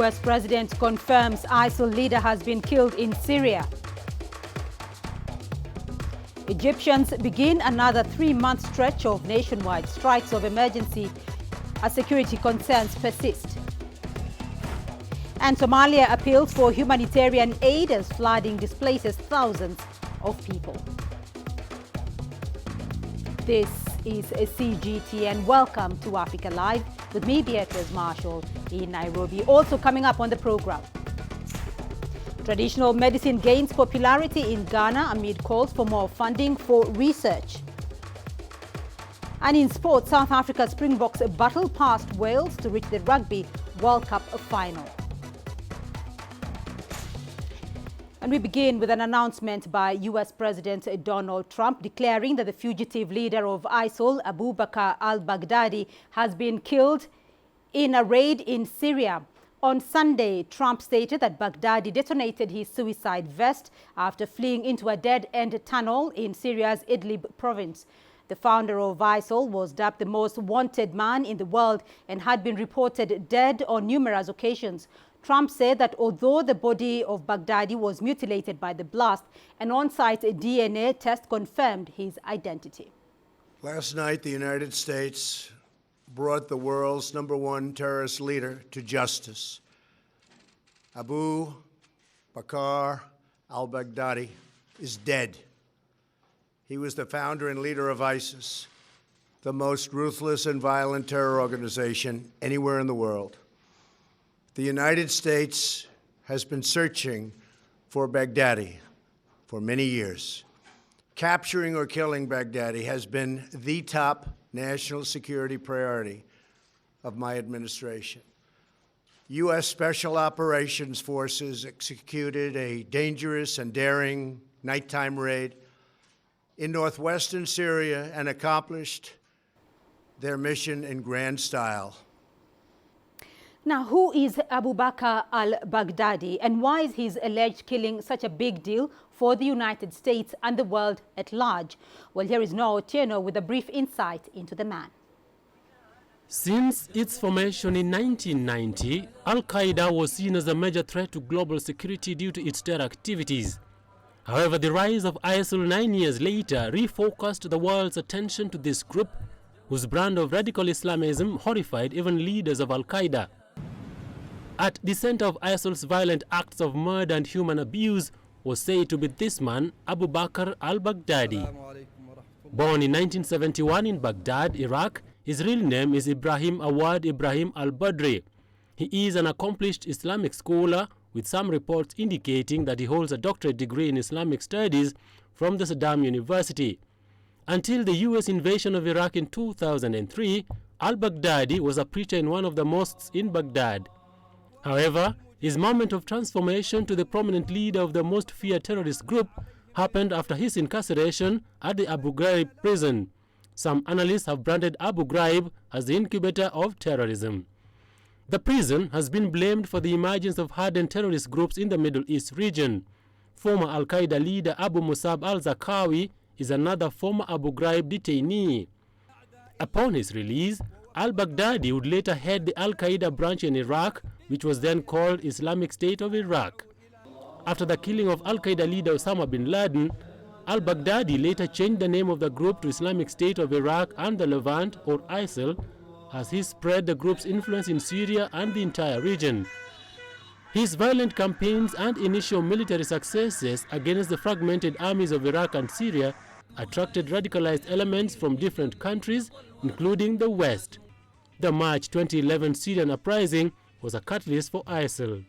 U.S. president confirms ISIL leader has been killed in Syria. Egyptians begin another 3-month stretch of nationwide strikes of emergency as security concerns persist. And Somalia appeals for humanitarian aid as flooding displaces thousands of people. This is CGT and welcome to Africa Live with me, Beatrice Marshall, in Nairobi. Also coming up on the program, traditional medicine gains popularity in Ghana amid calls for more funding for research. And in sport, South Africa Springboks battle past Wales to reach the Rugby World Cup final. And we begin with an announcement by U.S. President Donald Trump declaring that the fugitive leader of ISIL, Abu Bakr al-Baghdadi, has been killed in a raid in Syria. On Sunday, Trump stated that Baghdadi detonated his suicide vest after fleeing into a dead-end tunnel in Syria's Idlib province. The founder of ISIL was dubbed the most wanted man in the world and had been reported dead on numerous occasions. Trump said that although the body of Baghdadi was mutilated by the blast, an on-site DNA test confirmed his identity. Last night, the United States brought the world's #1 terrorist leader to justice. Abu Bakr al-Baghdadi is dead. He was the founder and leader of ISIS, the most ruthless and violent terror organization anywhere in the world. The United States has been searching for Baghdadi for many years. Capturing or killing Baghdadi has been the top national security priority of my administration. U.S. Special Operations Forces executed a dangerous and daring nighttime raid in northwestern Syria and accomplished their mission in grand style. Now, who is Abu Bakr al-Baghdadi and why is his alleged killing such a big deal for the United States and the world at large? Well, here is Noah Otieno with a brief insight into the man. Since its formation in 1990, Al-Qaeda was seen as a major threat to global security due to its terror activities. However, the rise of ISIL 9 years later refocused the world's attention to this group, whose brand of radical Islamism horrified even leaders of Al-Qaeda. At the center of ISIL's violent acts of murder and human abuse was said to be this man, Abu Bakr al-Baghdadi. Born in 1971 in Baghdad, Iraq, his real name is Ibrahim Awad Ibrahim al-Badri. He is an accomplished Islamic scholar, with some reports indicating that he holds a doctorate degree in Islamic studies from the Saddam University. Until the U.S. invasion of Iraq in 2003, al-Baghdadi was a preacher in one of the mosques in Baghdad. However, his moment of transformation to the prominent leader of the most feared terrorist group happened after his incarceration at the Abu Ghraib prison. Some analysts have branded Abu Ghraib as the incubator of terrorism. The prison has been blamed for the emergence of hardened terrorist groups in the Middle East region. Former Al-Qaeda leader Abu Musab al-Zarqawi is another former Abu Ghraib detainee. Upon his release, al-Baghdadi would later head the Al-Qaeda branch in Iraq, which was then called Islamic State of Iraq. After the killing of Al-Qaeda leader Osama bin Laden, al-Baghdadi later changed the name of the group to Islamic State of Iraq and the Levant, or ISIL, as he spread the group's influence in Syria and the entire region. His violent campaigns and initial military successes against the fragmented armies of Iraq and Syria attracted radicalized elements from different countries, including the West. The March 2011 Syrian uprising was a catalyst for ISIL.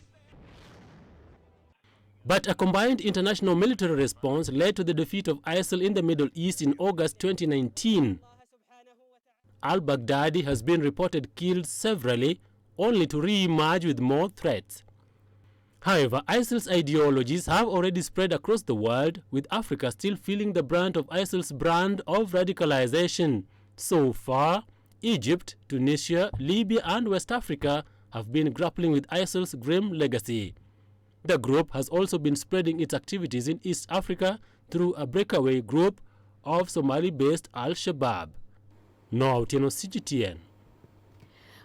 But a combined international military response led to the defeat of ISIL in the Middle East in August 2019. Al-Baghdadi has been reported killed severally, only to re-emerge with more threats. However, ISIL's ideologies have already spread across the world, with Africa still feeling the brunt of ISIL's brand of radicalization. So far, Egypt, Tunisia, Libya and West Africa have been grappling with ISIL's grim legacy. The group has also been spreading its activities in East Africa through a breakaway group of Somali-based Al-Shabaab. Now, CGTN.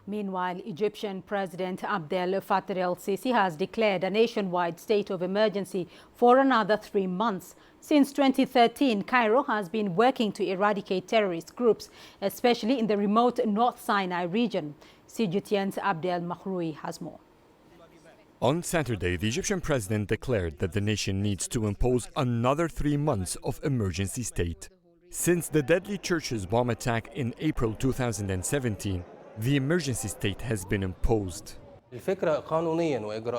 Meanwhile, Egyptian President Abdel Fattah el-Sisi has declared a nationwide state of emergency for another 3 months. Since 2013, Cairo has been working to eradicate terrorist groups, especially in the remote North Sinai region. CGTN's Abdel Mahroui has more. On Saturday, the Egyptian president declared that the nation needs to impose another 3 months of emergency state. Since the deadly church's bomb attack in April 2017, the emergency state has been imposed.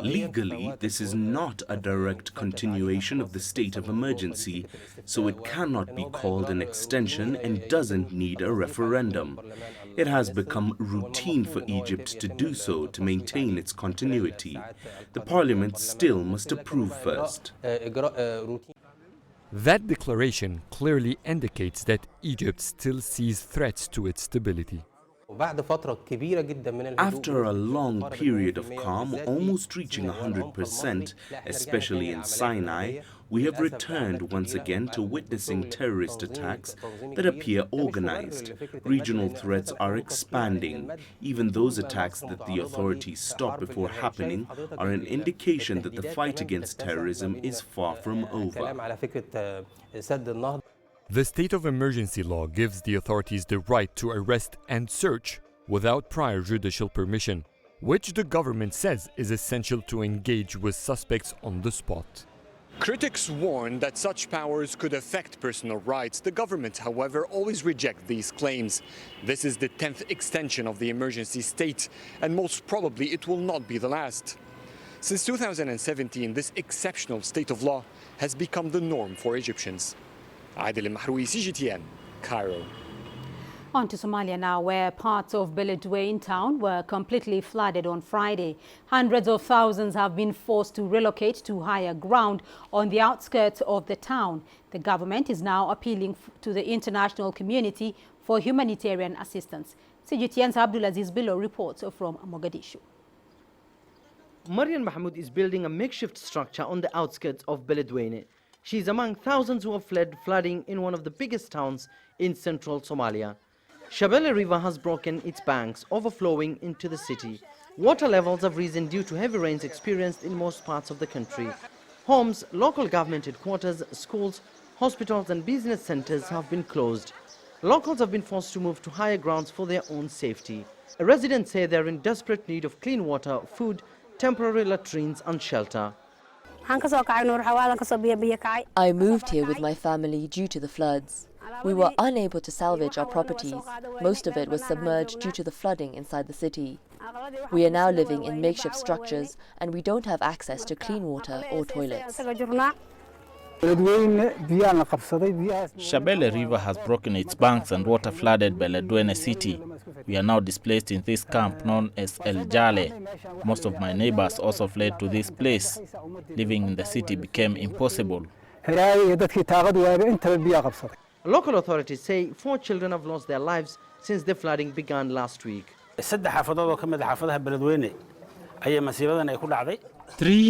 Legally, this is not a direct continuation of the state of emergency, so it cannot be called an extension and doesn't need a referendum. It has become routine for Egypt to do so to maintain its continuity. The parliament still must approve first. That declaration clearly indicates that Egypt still sees threats to its stability. After a long period of calm, almost reaching 100%, especially in Sinai, we have returned once again to witnessing terrorist attacks that appear organized. Regional threats are expanding. Even those attacks that the authorities stop before happening are an indication that the fight against terrorism is far from over. The state of emergency law gives the authorities the right to arrest and search without prior judicial permission, which the government says is essential to engage with suspects on the spot. Critics warn that such powers could affect personal rights. The government, however, always rejects these claims. This is the 10th extension of the emergency state, and most probably it will not be the last. Since 2017, this exceptional state of law has become the norm for Egyptians. Adil Mahroui, CGTN, Cairo. On to Somalia now, where parts of Beledweyne town were completely flooded on Friday. Hundreds of thousands have been forced to relocate to higher ground on the outskirts of the town. The government is now appealing to the international community for humanitarian assistance. CGTN's Abdulaziz Bilo reports from Mogadishu. Mariam Mahmoud is building a makeshift structure on the outskirts of Beledweyne. She is among thousands who have fled flooding in one of the biggest towns in central Somalia. Shabelle River has broken its banks, overflowing into the city. Water levels have risen due to heavy rains experienced in most parts of the country. Homes, local government headquarters, schools, hospitals and business centers have been closed. Locals have been forced to move to higher grounds for their own safety. Residents say they are in desperate need of clean water, food, temporary latrines and shelter. I moved here with my family due to the floods. We were unable to salvage our properties. Most of it was submerged due to the flooding inside the city. We are now living in makeshift structures and we don't have access to clean water or toilets. Shabelle River has broken its banks and water flooded Beledweyne city. We are now displaced in this camp known as El Jale. Most of my neighbors also fled to this place. Living in the city became impossible. Local authorities say 4 children have lost their lives since the flooding began last week. 3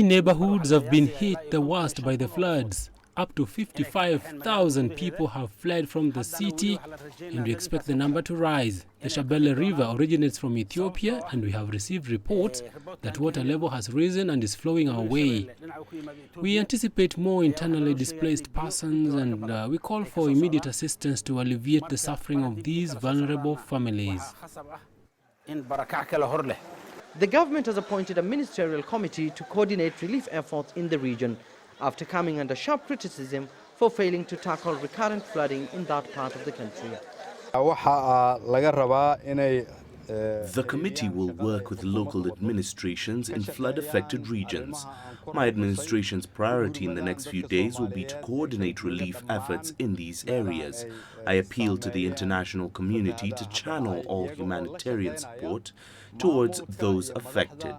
neighborhoods have been hit the worst by the floods. Up to 55,000 people have fled from the city, and we expect the number to rise. The Shabelle River originates from Ethiopia, and we have received reports that water level has risen and is flowing our way. We anticipate more internally displaced persons, and we call for immediate assistance to alleviate the suffering of these vulnerable families. The government has appointed a ministerial committee to coordinate relief efforts in the region, after coming under sharp criticism for failing to tackle recurrent flooding in that part of the country. The committee will work with local administrations in flood-affected regions. My administration's priority in the next few days will be to coordinate relief efforts in these areas. I appeal to the international community to channel all humanitarian support towards those affected.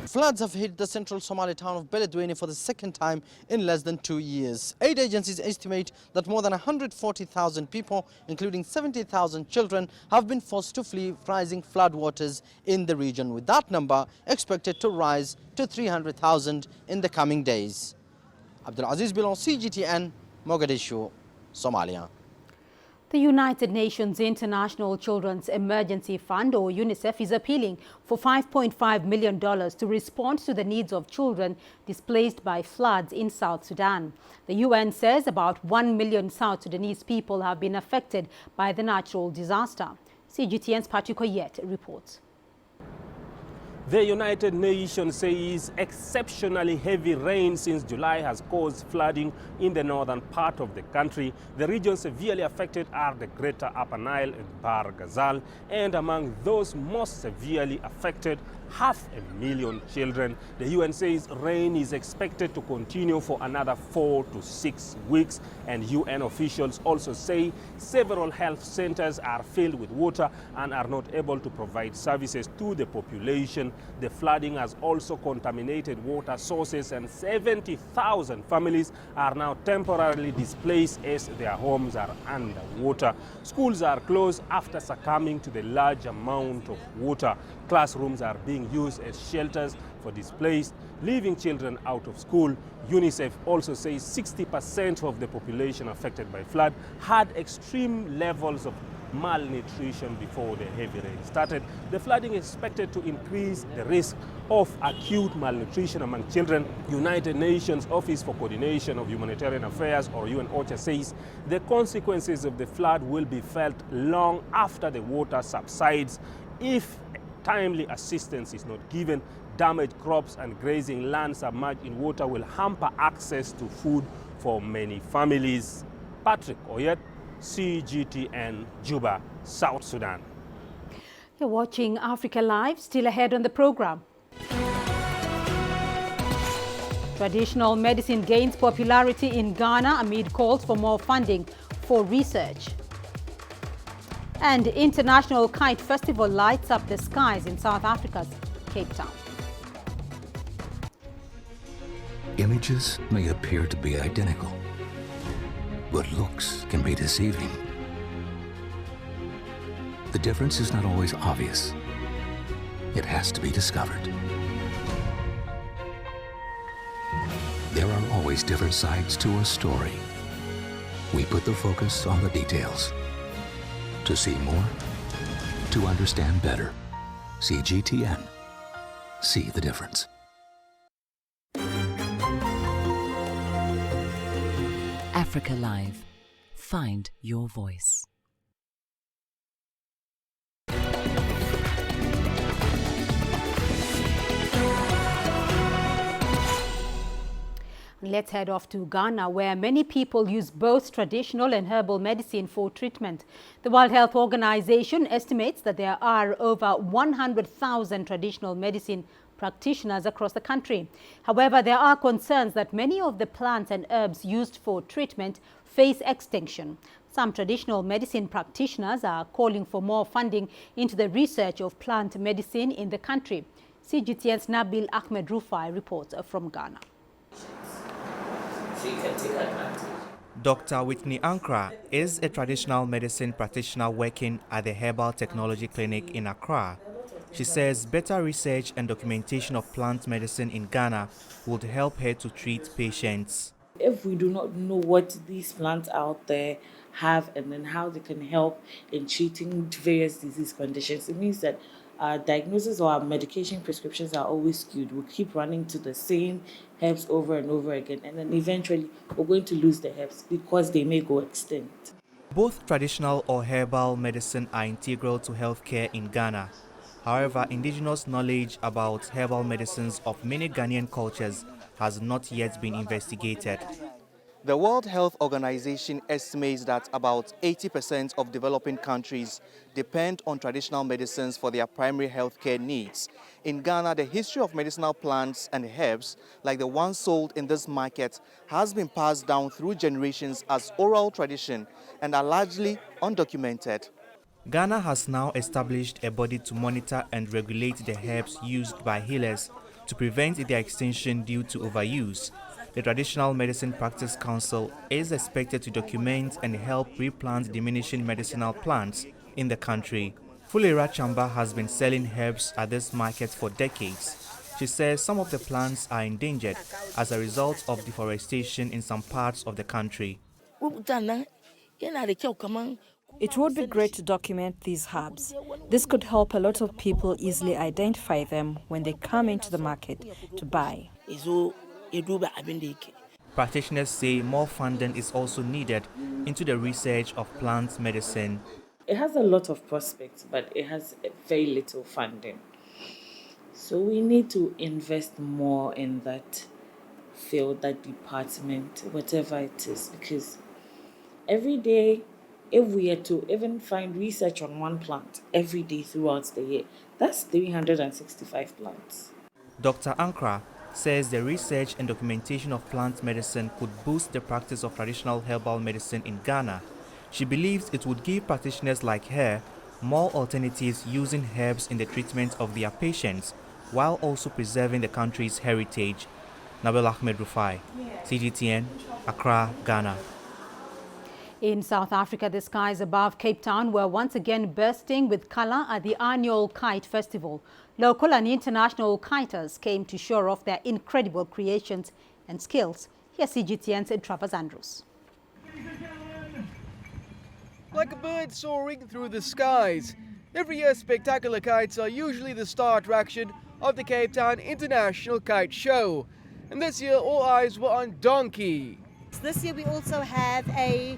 Floods have hit the central Somali town of Beledweyne for the second time in less than 2 years. Aid agencies estimate that more than 140,000 people, including 70,000 children, have been forced to flee rising floodwaters in the region, with that number expected to rise to 300,000 in the coming days. Abdulaziz Bilo, CGTN, Mogadishu, Somalia. The United Nations International Children's Emergency Fund, or UNICEF, is appealing for $5.5 million to respond to the needs of children displaced by floods in South Sudan. The UN says about 1 million South Sudanese people have been affected by the natural disaster. CGTN's Patrick Oyet reports. The United Nations says exceptionally heavy rain since July has caused flooding in the northern part of the country. The regions severely affected are the Greater Upper Nile and Bahr Ghazal, and among those most severely affected, 500,000 children. The UN says rain is expected to continue for another 4 to 6 weeks, and UN officials also say several health centers are filled with water and are not able to provide services to the population. The flooding has also contaminated water sources, and 70,000 families are now temporarily displaced as their homes are underwater. Schools are closed after succumbing to the large amount of water. Classrooms are being used as shelters for displaced, leaving children out of school. UNICEF also says 60% of the population affected by flood had extreme levels of malnutrition before the heavy rain started. The flooding is expected to increase the risk of acute malnutrition among children. United Nations Office for Coordination of Humanitarian Affairs, or UN-OCHA, says the consequences of the flood will be felt long after the water subsides. If timely assistance is not given, damaged crops and grazing land submerged in water will hamper access to food for many families. Patrick Oyet, CGTN, Juba, South Sudan. You're watching Africa Live, still ahead on the program. Traditional medicine gains popularity in Ghana amid calls for more funding for research. And International Kite Festival lights up the skies in South Africa's Cape Town. Images may appear to be identical, but looks can be deceiving. The difference is not always obvious. It has to be discovered. There are always different sides to a story. We put the focus on the details. To see more, to understand better. CGTN. See the difference. Africa Live. Find your voice. Let's head off to Ghana, where many people use both traditional and herbal medicine for treatment. The World Health Organization estimates that there are over 100,000 traditional medicine practitioners across the country. However, there are concerns that many of the plants and herbs used for treatment face extinction. Some traditional medicine practitioners are calling for more funding into the research of plant medicine in the country. CGTN's Nabil Ahmed Rufai reports from Ghana. Dr. Whitney Ankra is a traditional medicine practitioner working at the Herbal Technology Clinic in Accra. She says better research and documentation of plant medicine in Ghana would help her to treat patients. If we do not know what these plants out there have and then how they can help in treating various disease conditions, it means that our diagnosis or our medication prescriptions are always skewed. We'll keep running to the same herbs over and over again, and then eventually we're going to lose the herbs because they may go extinct. Both traditional or herbal medicine are integral to healthcare in Ghana. However, indigenous knowledge about herbal medicines of many Ghanaian cultures has not yet been investigated. The World Health Organization estimates that about 80% of developing countries depend on traditional medicines for their primary healthcare needs. In Ghana, the history of medicinal plants and herbs, like the ones sold in this market, has been passed down through generations as oral tradition and are largely undocumented. Ghana has now established a body to monitor and regulate the herbs used by healers to prevent their extinction due to overuse. The Traditional Medicine Practice Council is expected to document and help replant diminishing medicinal plants in the country. Fulera Chamba has been selling herbs at this market for decades. She says some of the plants are endangered as a result of deforestation in some parts of the country. It would be great to document these herbs. This could help a lot of people easily identify them when they come into the market to buy. Practitioners say more funding is also needed into the research of plant medicine. It has a lot of prospects, but it has very little funding. So we need to invest more in that field, that department, whatever it is, because every day, if we are to even find research on one plant every day throughout the year, that's 365 plants. Dr. Ankra says the research and documentation of plant medicine could boost the practice of traditional herbal medicine in Ghana. She believes it would give practitioners like her more alternatives using herbs in the treatment of their patients, while also preserving the country's heritage. Nabil Ahmed Rufai, CGTN, Accra, Ghana. In South Africa, the skies above Cape Town were once again bursting with colour at the annual Kite Festival. Local and international kiters came to show off their incredible creations and skills. Here's CGTN's Travers Andrews. Like a bird soaring through the skies, every year spectacular kites are usually the star attraction of the Cape Town International Kite Show. And this year, all eyes were on Donkey. This year we also have a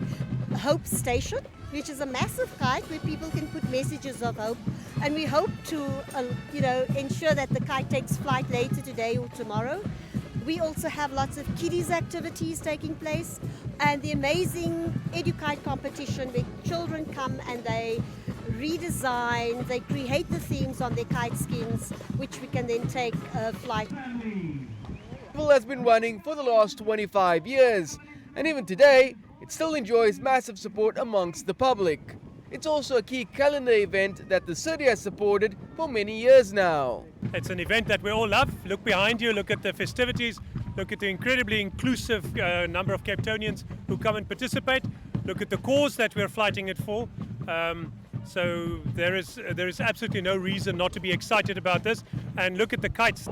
Hope Station, which is a massive kite where people can put messages of hope. And we hope to, ensure that the kite takes flight later today or tomorrow. We also have lots of kiddies activities taking place and the amazing EduKite competition where children come and they redesign, they create the themes on their kite skins, which we can then take flight. It has been running for the last 25 years, and even today, it still enjoys massive support amongst the public. It's also a key calendar event that the city has supported for many years now. It's an event that we all love. Look behind you, look at the festivities, look at the incredibly inclusive number of Cape Townians who come and participate, look at the cause that we're fighting it for. So there is absolutely no reason not to be excited about this, and look at the kites.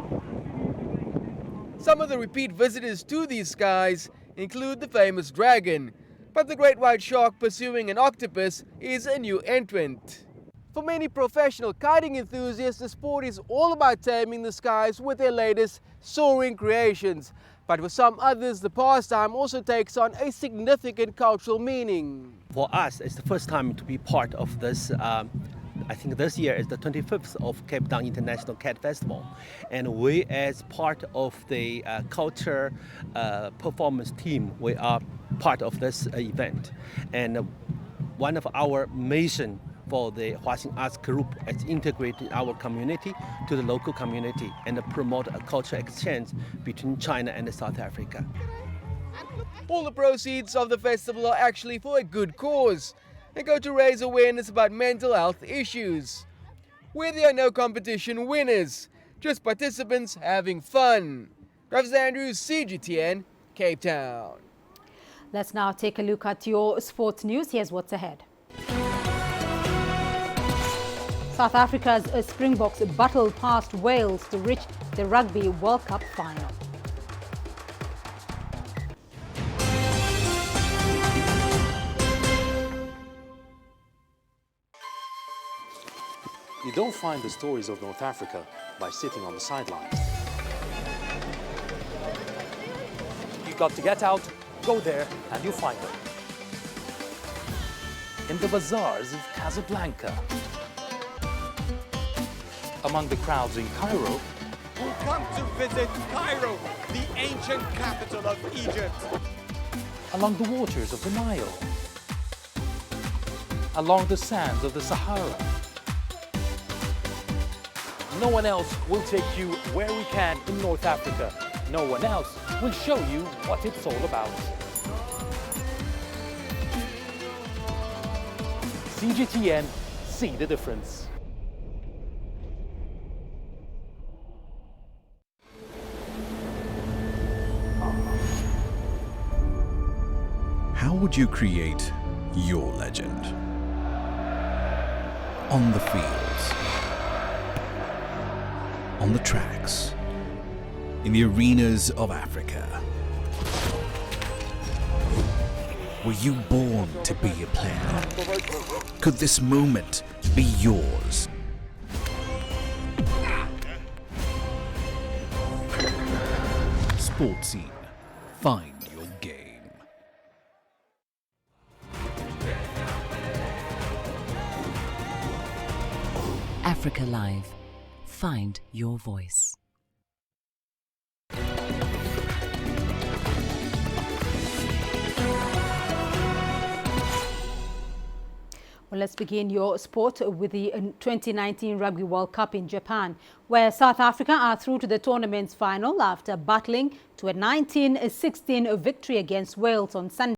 Some of the repeat visitors to these skies include the famous dragon, but the great white shark pursuing an octopus is a new entrant. For many professional kiting enthusiasts, the sport is all about taming the skies with their latest soaring creations. But for some others, the pastime also takes on a significant cultural meaning. For us, it's the first time to be part of this. I think this year is the 25th of Cape Town International Cat Festival, and we, as part of the culture performance team, we are part of this event. And one of our mission for the Huaxing Arts Group is integrating our community to the local community and promote a cultural exchange between China and South Africa. All the proceeds of the festival are actually for a good cause. They go to raise awareness about mental health issues, where there are no competition winners, just participants having fun. Travis Andrews, CGTN, Cape Town. Let's now take a look at your sports news. Here's what's ahead. South Africa's Springboks battled past Wales to reach the Rugby World Cup final. You don't find the stories of North Africa by sitting on the sidelines. You've got to get out, go there, and you'll find them. In the bazaars of Casablanca. Among the crowds in Cairo. Who come to visit Cairo, the ancient capital of Egypt. Along the waters of the Nile. Along the sands of the Sahara. No one else will take you where we can in North Africa. No one else will show you what it's all about. CGTN, see the difference. How would you create your legend? On the fields, on the tracks, in the arenas of Africa. Were you born to be a player? Could this moment be yours? Sports Scene. Find your game. Africa Live. Find your voice. Well, let's begin your sport with the 2019 Rugby World Cup in Japan, where South Africa are through to the tournament's final after battling to a 19-16 victory against Wales on Sunday.